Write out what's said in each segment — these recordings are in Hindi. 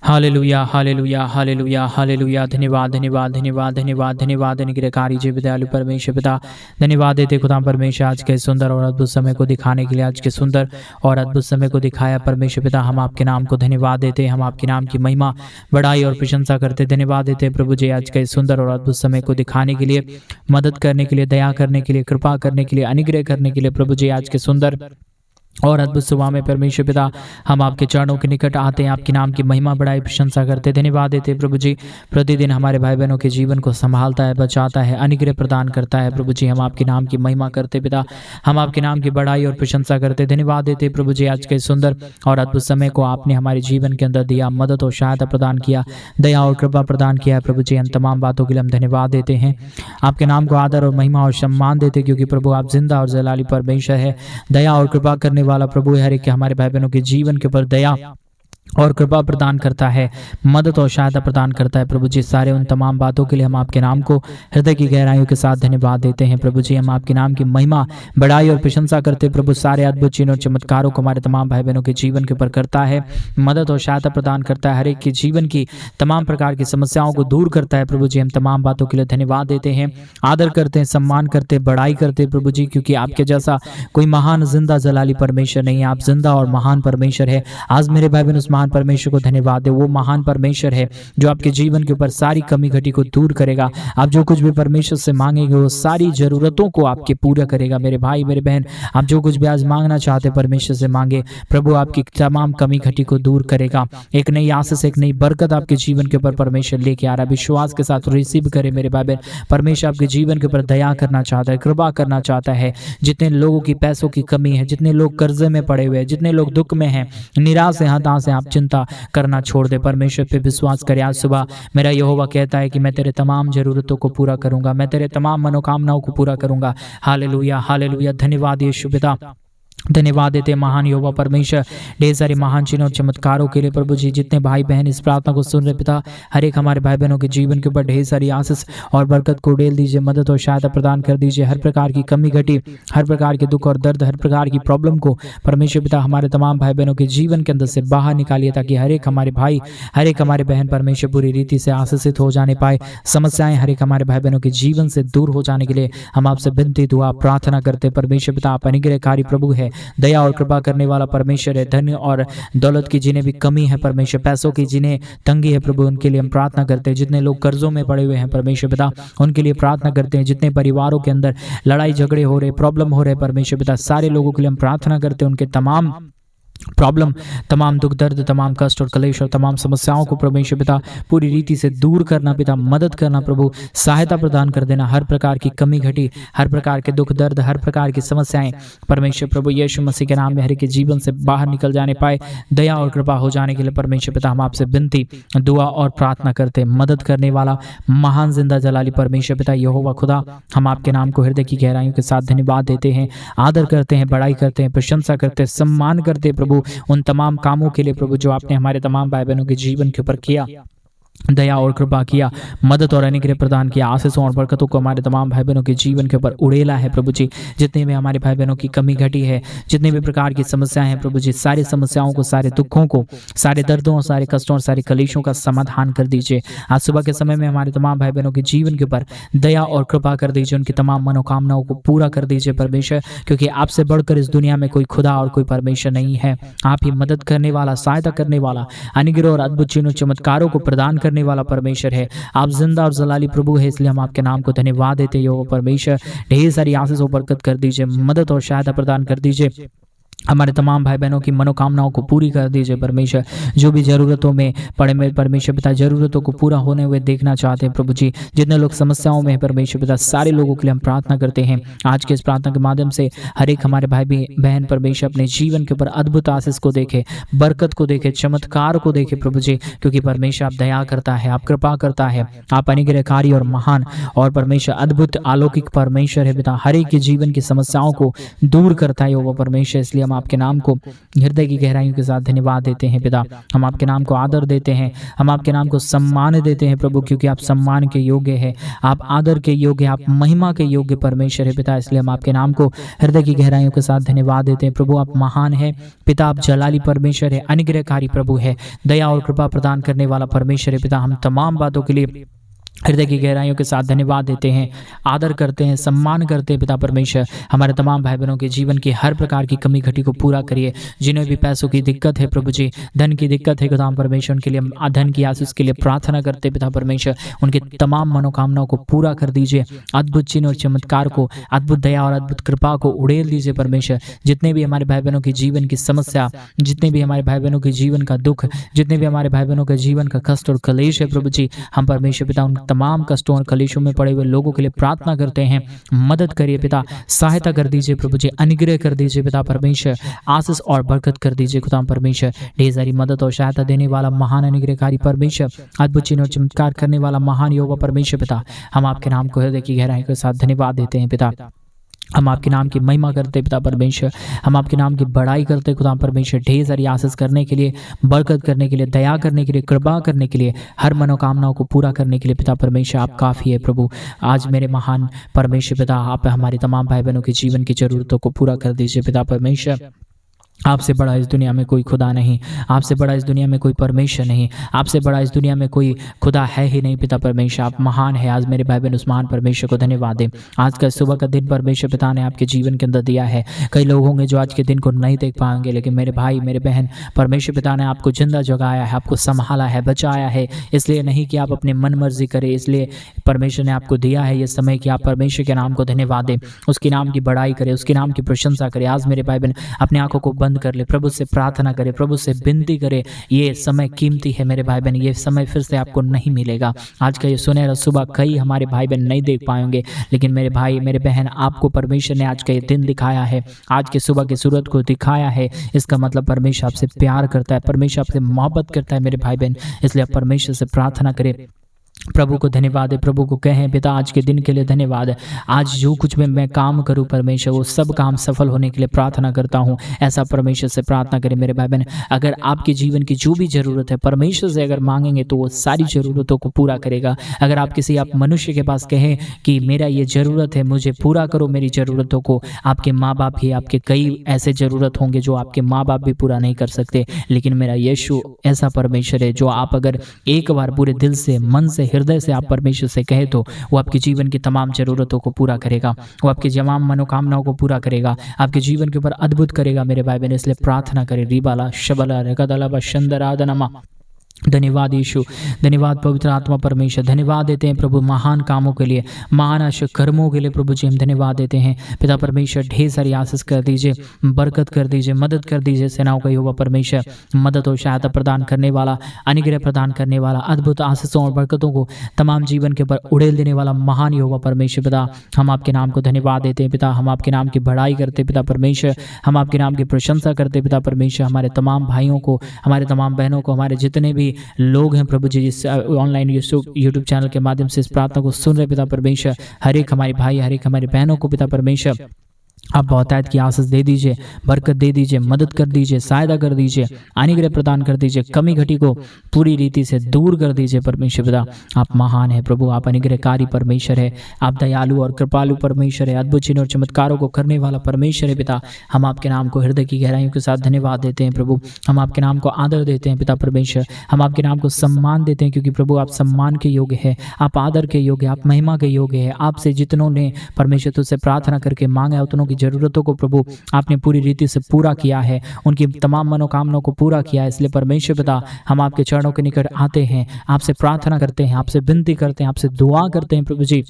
Hallelujah, hallelujah, hallelujah, hallelujah. धन्यवाद, धन्यवाद, धन्यवाद, धन्यवाद, धन्यवाद। अनुग्रहकारी जी दयालु परमेश्वर पिता, धन्यवाद देते खुदा परमेश्वर आज के सुंदर और अद्भुत समय को दिखाने के लिए, आज के सुंदर और अद्भुत समय को दिखाया परमेश्वर पिता। हम आपके नाम को धन्यवाद देते, हम आपके नाम की महिमा, बड़ाई और प्रशंसा करते, धन्यवाद देते प्रभु जी आज के सुंदर और अद्भुत समय को दिखाने के लिए, मदद करने के लिए, दया करने के लिए, कृपा करने के लिए, अनुग्रह करने के लिए प्रभु जी आज के सुंदर और अद्भुत सुबह में परमेश्वर पिता हम आपके चरणों के निकट आते हैं, आपके नाम की महिमा बढ़ाई प्रशंसा करते, धन्यवाद देते प्रभु जी। प्रतिदिन हमारे भाई बहनों के जीवन को संभालता है, बचाता है, अनुग्रह प्रदान करता है प्रभु जी। हम आपके नाम की महिमा करते पिता, हम आपके नाम की बढ़ाई और प्रशंसा करते, धन्यवाद देते प्रभु जी आज के सुंदर और अद्भुत समय को आपने हमारे जीवन के अंदर दिया, मदद और सहायता प्रदान किया, दया और कृपा प्रदान किया है प्रभु जी। इन तमाम बातों के लिए हम धन्यवाद देते हैं, आपके नाम को आदर और महिमा और सम्मान देते, क्योंकि प्रभु आप जिंदा और जलाली परमेश्वर है, दया और कृपा करने वाला प्रभु है, हर एक हमारे भाई बहनों के जीवन के ऊपर दया और कृपा प्रदान करता है, मदद और सहायता प्रदान करता है प्रभु जी। सारे उन तमाम बातों के लिए हम आपके नाम को हृदय की गहराइयों के साथ धन्यवाद देते हैं प्रभु जी। हम आपके नाम की महिमा, बड़ाई और प्रशंसा करते प्रभु। सारे अद्भुत चिन्ह और चमत्कारों को हमारे तमाम भाई बहनों के जीवन के ऊपर करता है, मदद और सहायता प्रदान करता है, हर एक के जीवन की तमाम प्रकार की समस्याओं को दूर करता है प्रभु जी। हम तमाम बातों के लिए धन्यवाद देते हैं, आदर करते हैं, सम्मान करते, बड़ाई करते प्रभु जी, क्योंकि आपके जैसा कोई महान जिंदा जलाली परमेश्वर नहीं है। आप जिंदा और महान परमेश्वर है। आज मेरे भाई बहन उस महान परमेश्वर को धन्यवाद दे। वो महान परमेश्वर है जो आपके जीवन के ऊपर सारी कमी घटी को दूर करेगा। आप जो कुछ भी परमेश्वर से मांगेंगे वो सारी जरूरतों को आपके पूरा करेगा। मेरे भाई मेरे बहन, आप जो कुछ भी आज मांगना चाहते परमेश्वर से मांगे, प्रभु आपकी तमाम कमी घटी को दूर करेगा। एक नई आशीष, एक नई बरकत आपके जीवन के ऊपर परमेश्वर लेके आ रहा है। विश्वास के साथ रिसीव करे मेरे भाई बहन। परमेश्वर आपके जीवन के ऊपर दया करना चाहता है, कृपा करना चाहता है। जितने लोगों की पैसों की कमी है, जितने लोग कर्जे में पड़े हुए हैं, जितने लोग दुख में हैं, निराश हैं, हताश हैं, आप चिंता करना छोड़ दे, परमेश्वर पे विश्वास करे। आज सुबह मेरा यहोवा कहता है कि मैं तेरे तमाम जरूरतों को पूरा करूंगा, मैं तेरे तमाम मनोकामनाओं को पूरा करूंगा। Hallelujah, hallelujah. धन्यवाद यीशु पिता, धन्यवाद देते महान यहोवा परमेश्वर, ढेर सारे महान चिन्ह और चमत्कारों के लिए प्रभु जी। जितने भाई बहन इस प्रार्थना को सुन रहे पिता, हर एक हमारे भाई बहनों के जीवन के ऊपर ढेर सारी आशीष और बरकत को उड़ेल दीजिए, मदद और सहायता प्रदान कर दीजिए। हर प्रकार की कमी घटी, हर प्रकार के दुख और दर्द, हर प्रकार की प्रॉब्लम को परमेश्वर पिता हमारे तमाम भाई बहनों के जीवन के अंदर से बाहर निकालिए, ताकि हर एक हमारे भाई, हर एक हमारे बहन परमेश्वर पूरी रीति से आशीषित हो जाने पाए। समस्याएं हर एक हमारे भाई बहनों के जीवन से दूर हो जाने के लिए हम आपसे विनती, दुआ, प्रार्थना करते। परमेश्वर पिता आप अनुग्रहकारी प्रभु है, दया और कृपा करने वाला परमेश्वर है। धन और दौलत की जिन्हें भी कमी है परमेश्वर, पैसों की जिन्हें तंगी है प्रभु, उनके लिए हम प्रार्थना करते हैं। जितने लोग कर्जों में पड़े हुए हैं परमेश्वर पिता, उनके लिए प्रार्थना करते हैं। जितने परिवारों के अंदर लड़ाई झगड़े हो रहे, प्रॉब्लम हो रहे परमेश्वर पिता, सारे लोगों के लिए हम प्रार्थना करते हैं। उनके तमाम प्रॉब्लम, तमाम दुख दर्द, तमाम कष्ट और कलेश और तमाम समस्याओं को परमेश्वर पिता पूरी रीति से दूर करना पिता, मदद करना प्रभु, सहायता प्रदान कर देना। हर प्रकार की कमी घटी, हर प्रकार के दुख दर्द, हर प्रकार की समस्याएं परमेश्वर प्रभु यीशु मसीह के नाम में हर एक के जीवन से बाहर निकल जाने पाए, दया और कृपा हो जाने के लिए परमेश्वर पिता हम आपसे विनती, दुआ और प्रार्थना करते। मदद करने वाला महान जिंदा जलाली परमेश्वर पिता यहोवा खुदा, हम आपके नाम को हृदय की गहराइयों के साथ धन्यवाद देते हैं, आदर करते हैं, बड़ाई करते हैं, प्रशंसा करते हैं, सम्मान करते हैं प्रभु उन तमाम कामों के लिए प्रभु जो आपने हमारे तमाम भाई बहनों के जीवन के ऊपर किया, दया और कृपा किया, मदद और अनुग्रह प्रदान किया, आशीषों और बरकतों को हमारे तमाम भाई बहनों के जीवन के ऊपर उड़ेला है प्रभु जी। जितने भी हमारे भाई बहनों की कमी घटी है, जितने भी प्रकार की समस्याएं हैं प्रभु जी, सारी समस्याओं को, सारे दुखों को, सारे दर्दों और सारे कष्टों और सारे कलेशों का समाधान कर दीजिए। आज सुबह के समय में हमारे तमाम भाई बहनों के जीवन के ऊपर दया और कृपा कर दीजिए, उनकी तमाम मनोकामनाओं को पूरा कर दीजिए परमेश्वर, क्योंकि आपसे बढ़कर इस दुनिया में कोई खुदा और कोई परमेश्वर नहीं है। आप ही मदद करने वाला, सहायता करने वाला, अनुग्रह और अद्भुत चिन्हों चमत्कारों को प्रदान करने वाला परमेश्वर है। आप जिंदा और जलाली प्रभु है, इसलिए हम आपके नाम को धन्यवाद देते हो परमेश्वर। ढेर सारी आशीष और बरकत कर दीजिए, मदद और सहायता प्रदान कर दीजिए। हमारे तमाम भाई बहनों की मनोकामनाओं को पूरी कर दीजिए परमेश्वर। जो भी जरूरतों में पड़े में परमेश्वर पिता, जरूरतों को पूरा होने हुए देखना चाहते हैं प्रभु जी। जितने लोग समस्याओं में है परमेश्वर पिता, सारे लोगों के लिए हम प्रार्थना करते हैं। आज के इस प्रार्थना के माध्यम से हर एक हमारे भाई बहन परमेश्वर अपने जीवन के ऊपर अद्भुत आशीष को देखे, बरकत को देखे, चमत्कार को देखे प्रभु जी, क्योंकि परमेश्वर आप दया करता है, आप कृपा करता है, आप अनुग्रहकारी और महान और परमेश्वर अद्भुत अलौकिक परमेश्वर है पिता। हर एक के जीवन की समस्याओं को दूर करता है वो परमेश्वर, इसलिए हम आपके नाम को हृदय की गहराइयों के साथ धन्यवाद देते हैं पिता। हम आपके नाम को आदर देते हैं, हम आपके नाम को सम्मान देते हैं प्रभु, क्योंकि आप सम्मान के योग्य है, आप आदर के योग्य, आप महिमा के योग्य परमेश्वर है पिता। इसलिए हम आपके नाम को हृदय की गहराइयों के साथ धन्यवाद देते हैं प्रभु। आप महान है पिता, आप जलाली परमेश्वर है, अनुग्रहकारी प्रभु है, दया और कृपा प्रदान करने वाला परमेश्वर है पिता। हम तमाम बातों के लिए हृदय की गहराइयों के साथ धन्यवाद देते हैं, आदर करते हैं, सम्मान करते हैं पिता परमेश्वर। हमारे तमाम भाई बहनों के जीवन की हर प्रकार की कमी घटी को पूरा करिए। जिन्हें भी पैसों की दिक्कत है प्रभु जी, धन की दिक्कत है खुदा परमेश्वर, उनके लिए हम धन की आशीष के लिए प्रार्थना करते हैं पिता परमेश्वर। उनके तमाम मनोकामनाओं को पूरा कर दीजिए। अद्भुत चिन्ह और चमत्कार को, अद्भुत दया और अद्भुत कृपा को उड़ेल दीजिए परमेश्वर। जितने भी हमारे भाई बहनों की जीवन की समस्या, जितने भी हमारे भाई बहनों के जीवन का दुख, जितने भी हमारे भाई बहनों के जीवन का कष्ट और कलेश है प्रभु जी, हम परमेश्वर पिता उन तमाम कष्टों और कलेशों में पड़े हुए लोगों के लिए प्रार्थना करते हैं। मदद करिए पिता, सहायता कर दीजिए प्रभु जी, अनुग्रह कर दीजिए पिता परमेश्वर, आशीष और बरकत कर दीजिए खुदा परमेश्वर। ढेर सारी मदद और सहायता देने वाला महान अनुग्रहकारी परमेश्वर, अद्भुत चिन्ह और चमत्कार करने वाला महान यहोवा परमेश्वर पिता, हम आपके नाम को हृदय की गहराई के साथ धन्यवाद देते हैं पिता। हम आपके नाम की महिमा करते पिता परमेश्वर, हम आपके नाम की बड़ाई करते खुदा परमेश्वर। ढेर सारी आशीष करने के लिए, बरकत करने के लिए, दया करने के लिए, कृपा करने के लिए, हर मनोकामनाओं को पूरा करने के लिए पिता परमेश्वर आप काफ़ी है प्रभु। आज मेरे महान परमेश्वर पिता, आप हमारे तमाम भाई बहनों के जीवन की ज़रूरतों को पूरा कर दीजिए पिता परमेश्वर। आपसे बड़ा इस दुनिया में कोई खुदा नहीं, आपसे बड़ा इस दुनिया में कोई परमेश्वर नहीं, आपसे बड़ा इस दुनिया में कोई खुदा है ही नहीं पिता परमेश्वर। आप महान है। आज मेरे भाई बहन उस महान परमेश्वर को धन्यवाद दें। आज का सुबह का दिन परमेश्वर पिता ने आपके जीवन के अंदर दिया है। कई लोग होंगे जो आज के दिन को नहीं देख पाएंगे, लेकिन मेरे भाई मेरे बहन, परमेश्वर पिता ने आपको जिंदा जगाया है, आपको संभाला है, बचाया है। इसलिए नहीं कि आप अपनी मन मर्जी करें, इसलिए परमेश्वर ने आपको दिया है ये समय कि आप परमेश्वर के नाम को धन्यवाद दें, उसके नाम की बड़ाई करें, उसके नाम की प्रशंसा करें। आज मेरे भाई बहन अपनी आंखों को कर ले, प्रभु से प्रार्थना करे, प्रभु से विनती करे। ये समय कीमती है मेरे भाई बहन, ये समय फिर से आपको नहीं मिलेगा। आज का ये सुनहरा सुबह कई हमारे भाई बहन नहीं देख पाएंगे, लेकिन मेरे भाई मेरे बहन, आपको परमेश्वर ने आज का ये दिन दिखाया है, आज के सुबह की सूरत को दिखाया है। इसका मतलब परमेश्वर आपसे प्यार करता है, परमेश्वर आपसे मोहब्बत करता है मेरे भाई बहन। इसलिए आप परमेश्वर से प्रार्थना करें, प्रभु को धन्यवाद है, प्रभु को कहें पिता आज के दिन के लिए धन्यवाद है। आज जो कुछ मैं काम करूं परमेश्वर, वो सब काम सफल होने के लिए प्रार्थना करता हूं। ऐसा परमेश्वर से प्रार्थना करें मेरे भाई बहन। अगर आपके जीवन की जो भी ज़रूरत है परमेश्वर से अगर मांगेंगे तो वो सारी ज़रूरतों को पूरा करेगा। अगर आप किसी आप मनुष्य के पास कहें कि मेरा ये ज़रूरत है, मुझे पूरा करो मेरी ज़रूरतों को, आपके माँ बाप ही, आपके कई ऐसे ज़रूरत होंगे जो आपके माँ बाप भी पूरा नहीं कर सकते, लेकिन मेरा यीशु ऐसा परमेश्वर है जो आप अगर एक बार पूरे दिल से, मन से, हृदय से आप परमेश्वर से कहे तो वो आपके जीवन की तमाम जरूरतों को पूरा करेगा, वो आपकी तमाम मनोकामनाओं को पूरा करेगा, आपके जीवन के ऊपर अद्भुत करेगा मेरे भाई बहन। इसलिए प्रार्थना करें। रिबाला शबला रेगदला बशंदरादनमा। धन्यवाद यीशु, धन्यवाद पवित्र आत्मा परमेश्वर, धन्यवाद देते हैं प्रभु महान कामों के लिए, महान आशा कर्मों के लिए प्रभु जी हम धन्यवाद देते हैं पिता परमेश्वर। ढेर सारी आशीष कर दीजिए, बरकत कर दीजिए, मदद कर दीजिए। सेनाओं का यहोवा परमेश्वर मदद और सहायता प्रदान करने वाला, अनुग्रह प्रदान करने वाला, अद्भुत आशीषों और बरकतों को तमाम जीवन के ऊपर उड़ेल देने वाला महान यहोवा परमेश्वर पिता, हम आपके नाम को धन्यवाद देते हैं पिता। हम आपके नाम की बढ़ाई करते पिता परमेश्वर, हम आपके नाम की प्रशंसा करते पिता परमेश्वर। हमारे तमाम भाइयों को, हमारे तमाम बहनों को, हमारे जितने भी लोग हैं प्रभु जी जिस ऑनलाइन यूट्यूब चैनल के माध्यम से इस प्रार्थना को सुन रहे पिता परमेश्वर, हर एक हमारे भाई, हर एक हमारी बहनों को पिता परमेश्वर आप बहुतायत की आशीष दे दीजिए, बरकत दे दीजिए, मदद कर दीजिए, सहायता कर दीजिए, अनुग्रह प्रदान कर दीजिए, कमी घटी को पूरी रीति से दूर कर दीजिए परमेश्वर पिता। आप महान है प्रभु, आप अनुग्रहकारी परमेश्वर है, आप दयालु और कृपालु परमेश्वर है, अद्भुत चिन्ह और चमत्कारों को करने वाला परमेश्वर है पिता। हम आपके नाम को हृदय की गहराइयों के साथ धन्यवाद देते हैं प्रभु, हम आपके नाम को आदर देते हैं पिता परमेश्वर, हम आपके नाम को सम्मान देते हैं, क्योंकि प्रभु आप सम्मान के योग्य है, आप आदर के योग्य, आप महिमा के योग्य है। आपसे जितनों ने परमेश्वर तुझसे प्रार्थना करके मांगा उतनों की जरूरतों को प्रभु आपने पूरी रीति से पूरा किया है, उनकी तमाम मनोकामनाओं को पूरा किया है। इसलिए परमेश्वर पिता हम आपके चरणों के निकट आते हैं, आपसे प्रार्थना करते हैं, आपसे विनती करते हैं, आपसे दुआ करते हैं प्रभु जी,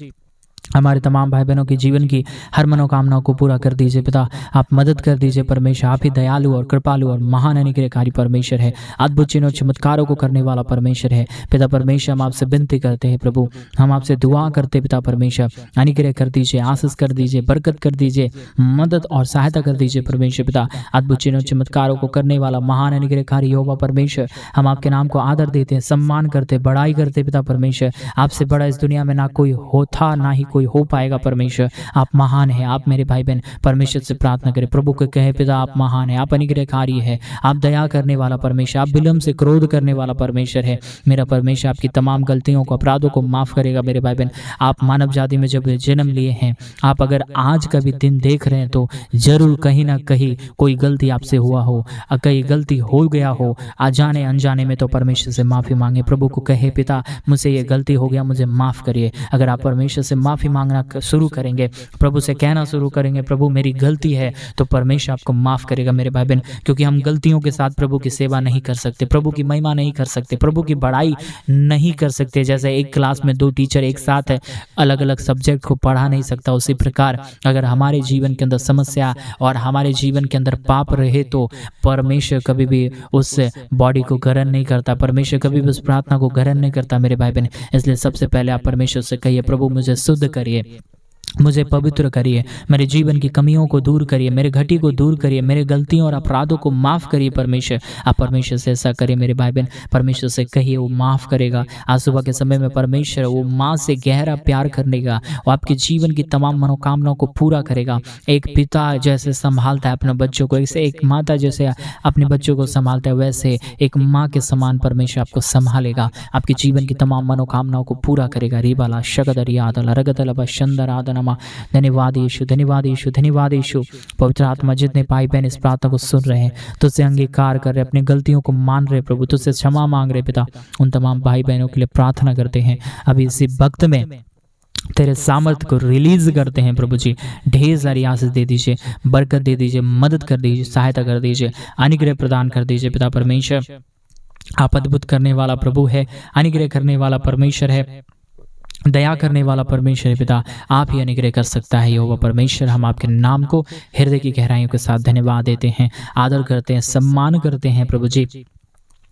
हमारे तमाम भाई बहनों की जीवन की हर मनोकामनाओं को पूरा कर दीजिए पिता। आप मदद कर दीजिए परमेश्वर, आप ही दयालु और कृपालु और महान अनुग्रहकारी परमेश्वर है, अद्भुत चिन्ह और चमत्कारों को करने वाला परमेश्वर है पिता परमेश्वर। हम आपसे विनती करते हैं प्रभु, हम आपसे दुआ करते पिता परमेश्वर, अनुग्रह कर दीजिए, आशीष कर दीजिए, बरकत कर दीजिए, मदद और सहायता कर दीजिए परमेश्वर पिता। अद्भुत चिन्ह और चमत्कारों को करने वाला महान अनुग्रहकारी यहोवा परमेश्वर, हम आपके नाम को आदर देते हैं, सम्मान करते, बड़ाई करते पिता परमेश्वर। आपसे बड़ा इस दुनिया में ना कोई होता, ना ही कोई कोई हो पाएगा परमेश्वर। आप महान है, आप मेरे भाई बहन परमेश्वर से प्रार्थना करें, प्रभु को कहे पिता आप महान है, आप अनुग्रहकारी है, आप दया करने वाला परमेश्वर, आप विलम्ब से क्रोध करने वाला परमेश्वर है। मेरा परमेश्वर आपकी तमाम गलतियों को, अपराधों को माफ करेगा। मेरे भाई बहन, आप मानव जाति में जब जन्म लिए हैं, आप अगर आज का भी दिन देख रहे हैं तो जरूर कहीं ना कहीं कोई गलती आपसे हुआ हो, कहीं गलती हो गया हो अनजाने अनजाने में, तो परमेश्वर से माफ़ी मांगे। प्रभु को कहे पिता मुझसे ये गलती हो गया, मुझे माफ़ करिए। अगर आप परमेश्वर से माफ़ी मांगना शुरू करेंगे, प्रभु से कहना शुरू करेंगे प्रभु मेरी गलती है, तो परमेश्वर आपको माफ़ करेगा मेरे भाई बहन। क्योंकि हम गलतियों के साथ प्रभु की सेवा नहीं कर सकते, प्रभु की महिमा नहीं कर सकते, प्रभु की बड़ाई नहीं कर सकते। जैसे एक क्लास में 2 टीचर एक साथ अलग अलग सब्जेक्ट को पढ़ा नहीं सकता, उसी प्रकार अगर हमारे जीवन के अंदर समस्या और हमारे जीवन के अंदर पाप रहे तो परमेश्वर कभी भी उस बॉडी को ग्रहण नहीं करता, परमेश्वर कभी भी उस प्रार्थना को ग्रहण नहीं करता मेरे भाई बहन। इसलिए सबसे पहले आप परमेश्वर से कहिए प्रभु मुझे शुद्ध करिए, मुझे पवित्र करिए, मेरे जीवन की कमियों को दूर करिए, मेरे घटी को दूर करिए, मेरे गलतियों और अपराधों को माफ़ करिए परमेश्वर। आप परमेश्वर से ऐसा करिए मेरे भाई बहन, परमेश्वर से कहिए वो माफ़ करेगा। आज सुबह के समय में परमेश्वर वो माँ से गहरा प्यार करेगा, वो आपके जीवन की तमाम मनोकामनाओं को पूरा करेगा। एक पिता जैसे संभालता है अपने बच्चों को, ऐसे एक माता जैसे अपने बच्चों को संभालता है, वैसे एक माँ के समान परमेश्वर आपको संभालेगा, आपके जीवन की तमाम मनोकामनाओं को पूरा करेगा। रिबाला शकदरियादला रगदला शंदरादना। धन्यवाद यीशु, धन्यवाद यीशु, धन्यवाद यीशु। पवित्र आत्मा जितने भाई बहन इस प्रार्थना को सुन रहे हैं, तुझसे अंगीकार कर रहे, अपनी गलतियों को मान रहे प्रभु, तुझसे क्षमा मांग रहे पिता, उन तमाम भाई बहनों के लिए प्रार्थना करते हैं। अभी इसी वक्त में तेरे सामर्थ्य को रिलीज करते हैं प्रभु जी। ढेर सारी आशीष दे दीजिए, बरकत दे दीजिए, मदद कर दीजिए, सहायता कर दीजिए, अनुग्रह प्रदान कर दीजिए पिता परमेश्वर। आप अद्भुत करने वाला प्रभु है, अनुग्रह करने वाला परमेश्वर है, दया करने वाला परमेश्वर पिता, आप ही अनुग्रह कर सकता है यहोवा परमेश्वर। हम आपके नाम को हृदय की गहराइयों के साथ धन्यवाद देते हैं, आदर करते हैं, सम्मान करते हैं प्रभु जी।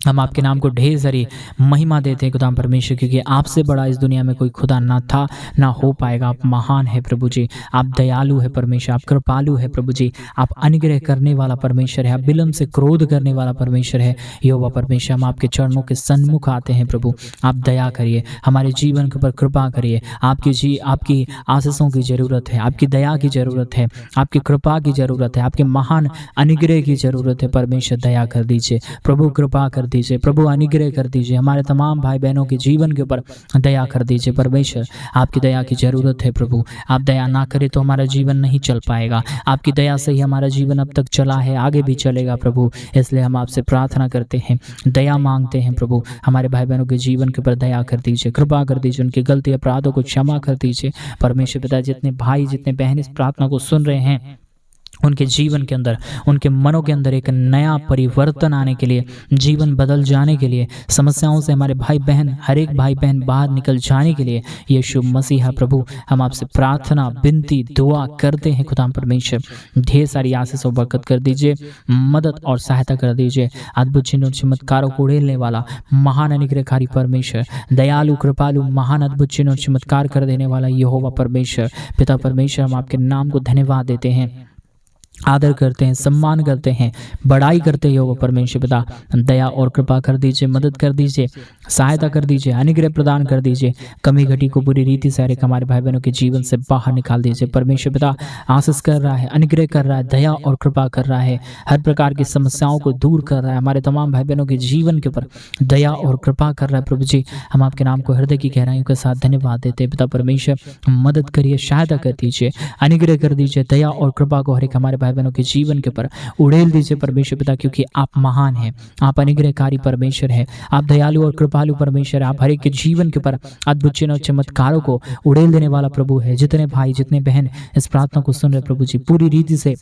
हम आपके नाम को ढेर सारी महिमा देते हैं खुदा परमेश्वर, क्योंकि आपसे बड़ा इस दुनिया में कोई खुदा ना था ना हो पाएगा। आप महान है प्रभु जी, आप दयालु है परमेश्वर, आप कृपालु है प्रभु जी, आप अनुग्रह करने वाला परमेश्वर है, आप विलम्ब से क्रोध करने वाला परमेश्वर है यहोवा परमेश्वर। हम आपके चरणों के सन्मुख आते हैं प्रभु, आप दया करिए, हमारे जीवन के ऊपर कृपा करिए। आपकी आशीषों की ज़रूरत है, आपकी दया की ज़रूरत है, आपकी कृपा की ज़रूरत है, आपके महान अनुग्रह की ज़रूरत है परमेश्वर। दया कर दीजिए प्रभु, कृपा कर दीजिए प्रभु, अनुग्रह कर दीजिए, हमारे तमाम भाई बहनों के जीवन के ऊपर दया कर दीजिए परमेश्वर। आपकी दया की जरूरत है प्रभु, आप दया ना करें तो हमारा जीवन नहीं चल पाएगा। आपकी दया से ही हमारा जीवन अब तक चला है, आगे भी चलेगा प्रभु। इसलिए हम आपसे प्रार्थना करते हैं, दया मांगते हैं प्रभु, हमारे भाई बहनों के जीवन के ऊपर दया कर दीजिए, कृपा कर दीजिए, उनकी गलती अपराधों को क्षमा कर दीजिए परमेश्वर पिता। जितने भाई जितने बहन इस प्रार्थना को सुन रहे हैं, उनके जीवन के अंदर, उनके मनों के अंदर एक नया परिवर्तन आने के लिए, जीवन बदल जाने के लिए, समस्याओं से हमारे भाई बहन, हर एक भाई बहन बाहर निकल जाने के लिए यीशु मसीहा प्रभु हम आपसे प्रार्थना विनती दुआ करते हैं खुदा परमेश्वर। ढेर सारी आशीष और बरकत कर दीजिए, मदद और सहायता कर दीजिए। अद्भुत चिन्ह और चमत्कारों को उड़ेलने वाला महान अनुग्रहकारी परमेश्वर, दयालु कृपालु महान अद्भुत चिन्ह और चमत्कार कर देने वाला यहोवा परमेश्वर पिता परमेश्वर, हम आपके नाम को धन्यवाद देते हैं, आदर करते हैं, सम्मान करते हैं, बड़ाई करते हैं। वो परमेश्वर पिता दया और कृपा कर दीजिए, मदद कर दीजिए, सहायता कर दीजिए, अनुग्रह प्रदान कर दीजिए। कमी घटी को बुरी रीति से हमारे भाई बहनों के जीवन से बाहर निकाल दीजिए परमेश्वर पिता। आशीष कर रहा है, अनुग्रह कर रहा है, दया और कृपा कर रहा है, हर प्रकार की समस्याओं को दूर कर रहा है, हमारे तमाम भाई बहनों के जीवन के ऊपर दया और कृपा कर रहा है प्रभु जी। हम आपके नाम को हृदय की गहराइयों के साथ धन्यवाद देते हैं पिता परमेश्वर। मदद करिए, सहायता कर दीजिए, अनुग्रह कर दीजिए, दया और कृपा को हर एक हमारे भाई बहनों के जीवन के ऊपर उड़ेल दीजिए परमेश्वर पिता, क्योंकि आप महान हैं, आप अनुग्रहकारी परमेश्वर हैं, आप दयालु और कृपालु परमेश्वर, आप हर एक के जीवन के ऊपर अद्भुत चिन्ह और चमत्कारों को उड़ेल देने वाला प्रभु है। जितने भाई जितने बहन इस प्रार्थना को सुन रहे प्रभु जी, पूरी रीति से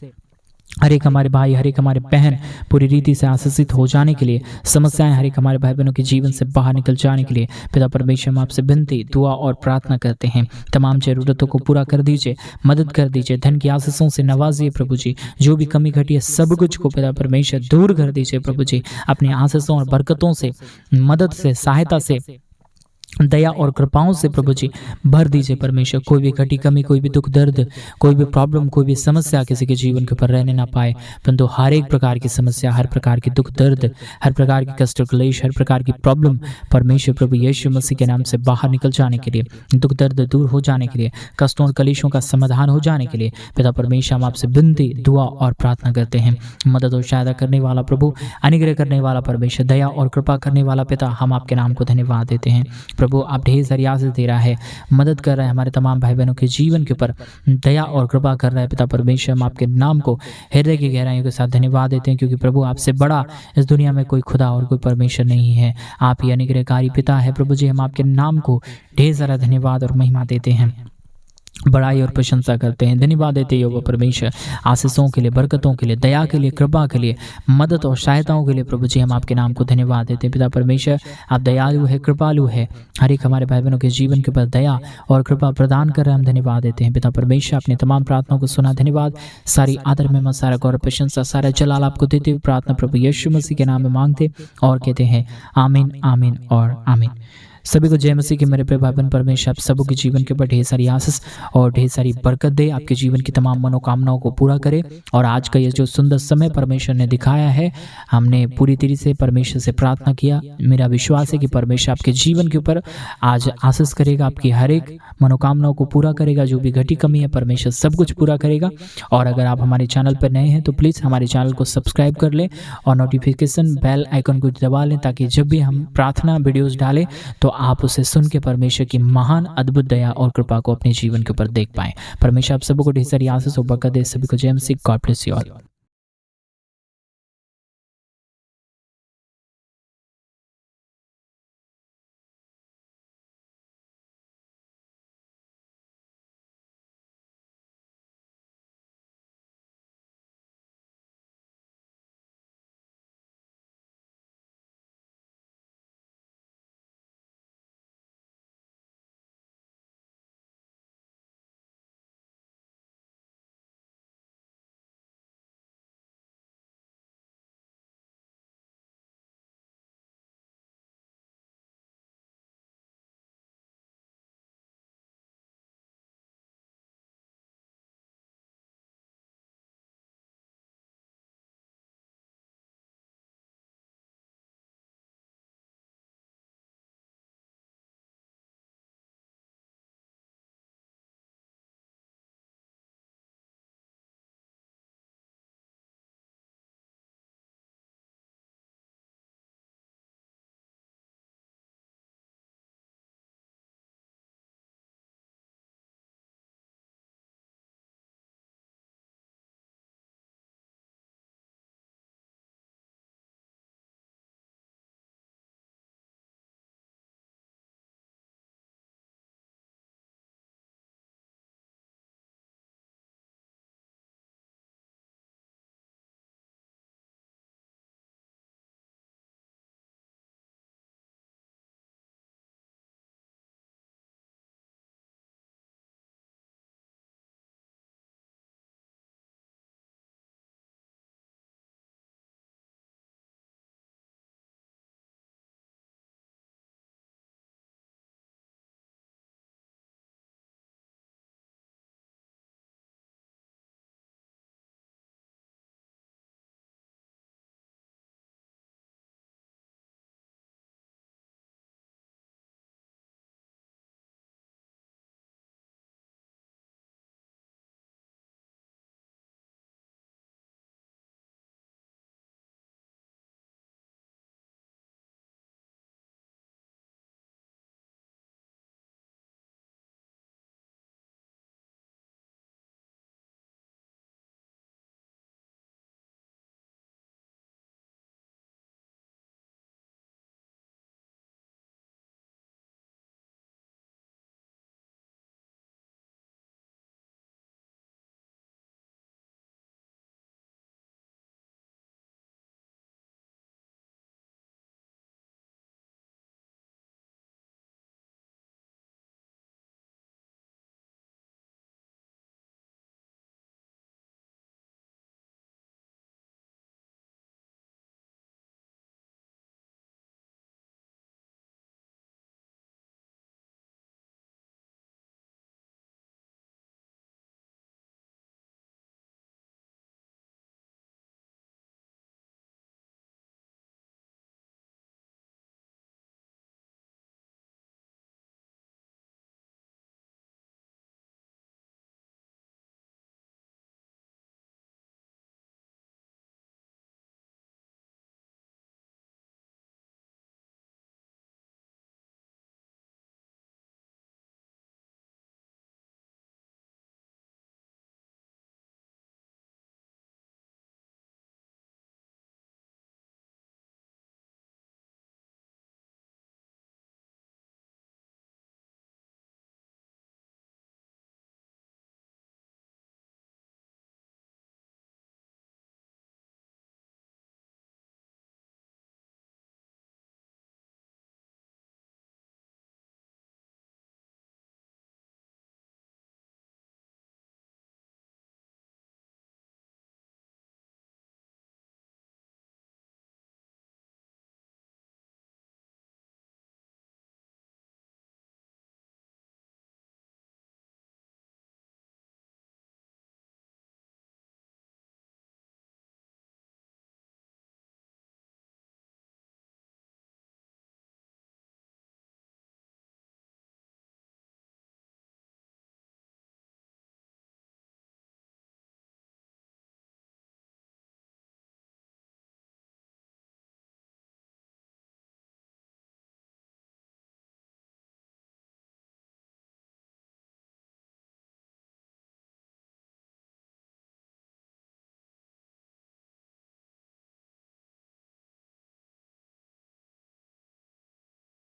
हर एक हमारे भाई, हर एक हमारे बहन पूरी रीति से आशीषित हो जाने के लिए, समस्याएं हर एक हमारे भाई बहनों के जीवन से बाहर निकल जाने के लिए पिता परमेश्वर हम आपसे विनती दुआ और प्रार्थना करते हैं। तमाम जरूरतों को पूरा कर दीजिए, मदद कर दीजिए, धन की आशीषों से नवाजिए प्रभु जी। जो भी कमी घटी है सब कुछ को पिता परमेश्वर दूर कर दीजिए प्रभु जी। अपनी आशीषों और बरकतों से, मदद से, सहायता से दया और कृपाओं से प्रभु जी भर दीजिए परमेश्वर। कोई भी घटी कमी, कोई भी दुख दर्द, कोई भी प्रॉब्लम, कोई भी समस्या किसी के जीवन के ऊपर रहने ना पाए, परंतु हर एक प्रकार की समस्या, हर प्रकार की दुख दर्द, हर प्रकार की कष्ट क्लेश, हर प्रकार की प्रॉब्लम परमेश्वर प्रभु यीशु मसीह के नाम से बाहर निकल जाने के लिए, दुख दर्द दूर हो जाने के लिए, कष्टों और कलेशों का समाधान हो जाने के लिए पिता परमेश्वर हम आपसे विनती, दुआ और प्रार्थना करते हैं। मदद और सहायता करने वाला प्रभु, अनुग्रह करने वाला परमेश्वर, दया और कृपा करने वाला पिता, हम आपके नाम को धन्यवाद देते हैं। प्रभु आप ढेर सारी आशीष दे रहा है, मदद कर रहा है हमारे तमाम भाई बहनों के जीवन के ऊपर, दया और कृपा कर रहा है पिता परमेश्वर। हम आपके नाम को हृदय की गहराइयों के साथ धन्यवाद देते हैं, क्योंकि प्रभु आपसे बड़ा इस दुनिया में कोई खुदा और कोई परमेश्वर नहीं है। आप ही अनुग्रहकारी पिता है प्रभु जी। हम आपके नाम को ढेर सारा धन्यवाद और महिमा देते हैं, बड़ाई और प्रशंसा करते हैं, धन्यवाद देते हो परमेश्वर आशीषों के लिए, बरकतों के लिए, दया के लिए, कृपा के लिए, मदद और सहायताओं के लिए प्रभु जी। हम आपके नाम को धन्यवाद देते हैं पिता परमेश्वर। आप दयालु है, कृपालु है, हर एक हमारे भाई बहनों के जीवन के ऊपर दया और कृपा प्रदान कर रहे हैं। हम धन्यवाद देते हैं पिता परमेश्वर। अपने तमाम प्रार्थनाओं को सुना, धन्यवाद। सारी आदर में सारा गौरव प्रशंसा, सारा जलाल आपको देते हुए प्रार्थना प्रभु यीशु मसीह के नाम में मांगते और कहते हैं आमीन, आमीन और आमीन। सभी को जय मसीह के मेरे प्रिय भाई बहन। परमेश्वर आप सबों के जीवन के ऊपर ढेर सारी आशीष और ढेर सारी बरकत दे, आपके जीवन की तमाम मनोकामनाओं को पूरा करे। और आज का ये जो सुंदर समय परमेश्वर ने दिखाया है, हमने पूरी तरह से परमेश्वर से प्रार्थना किया। मेरा विश्वास है कि परमेश्वर आपके जीवन के ऊपर आज आशीष करेगा, आपकी हर एक मनोकामनाओं को पूरा करेगा। जो भी घटी कमी है परमेश्वर सब कुछ पूरा करेगा। और अगर आप हमारे चैनल पर नए हैं तो प्लीज़ हमारे चैनल को सब्सक्राइब कर लें और नोटिफिकेशन बेल आइकन को दबा लें, ताकि जब भी हम प्रार्थना वीडियोज़ डालें तो आप उसे सुन के परमेश्वर की महान अद्भुत दया और कृपा को अपने जीवन के ऊपर देख पाएं। परमेश्वर आप सबको ढेर सारी आशीष और बरकत दे। सभी को जय मसीह। God bless you all.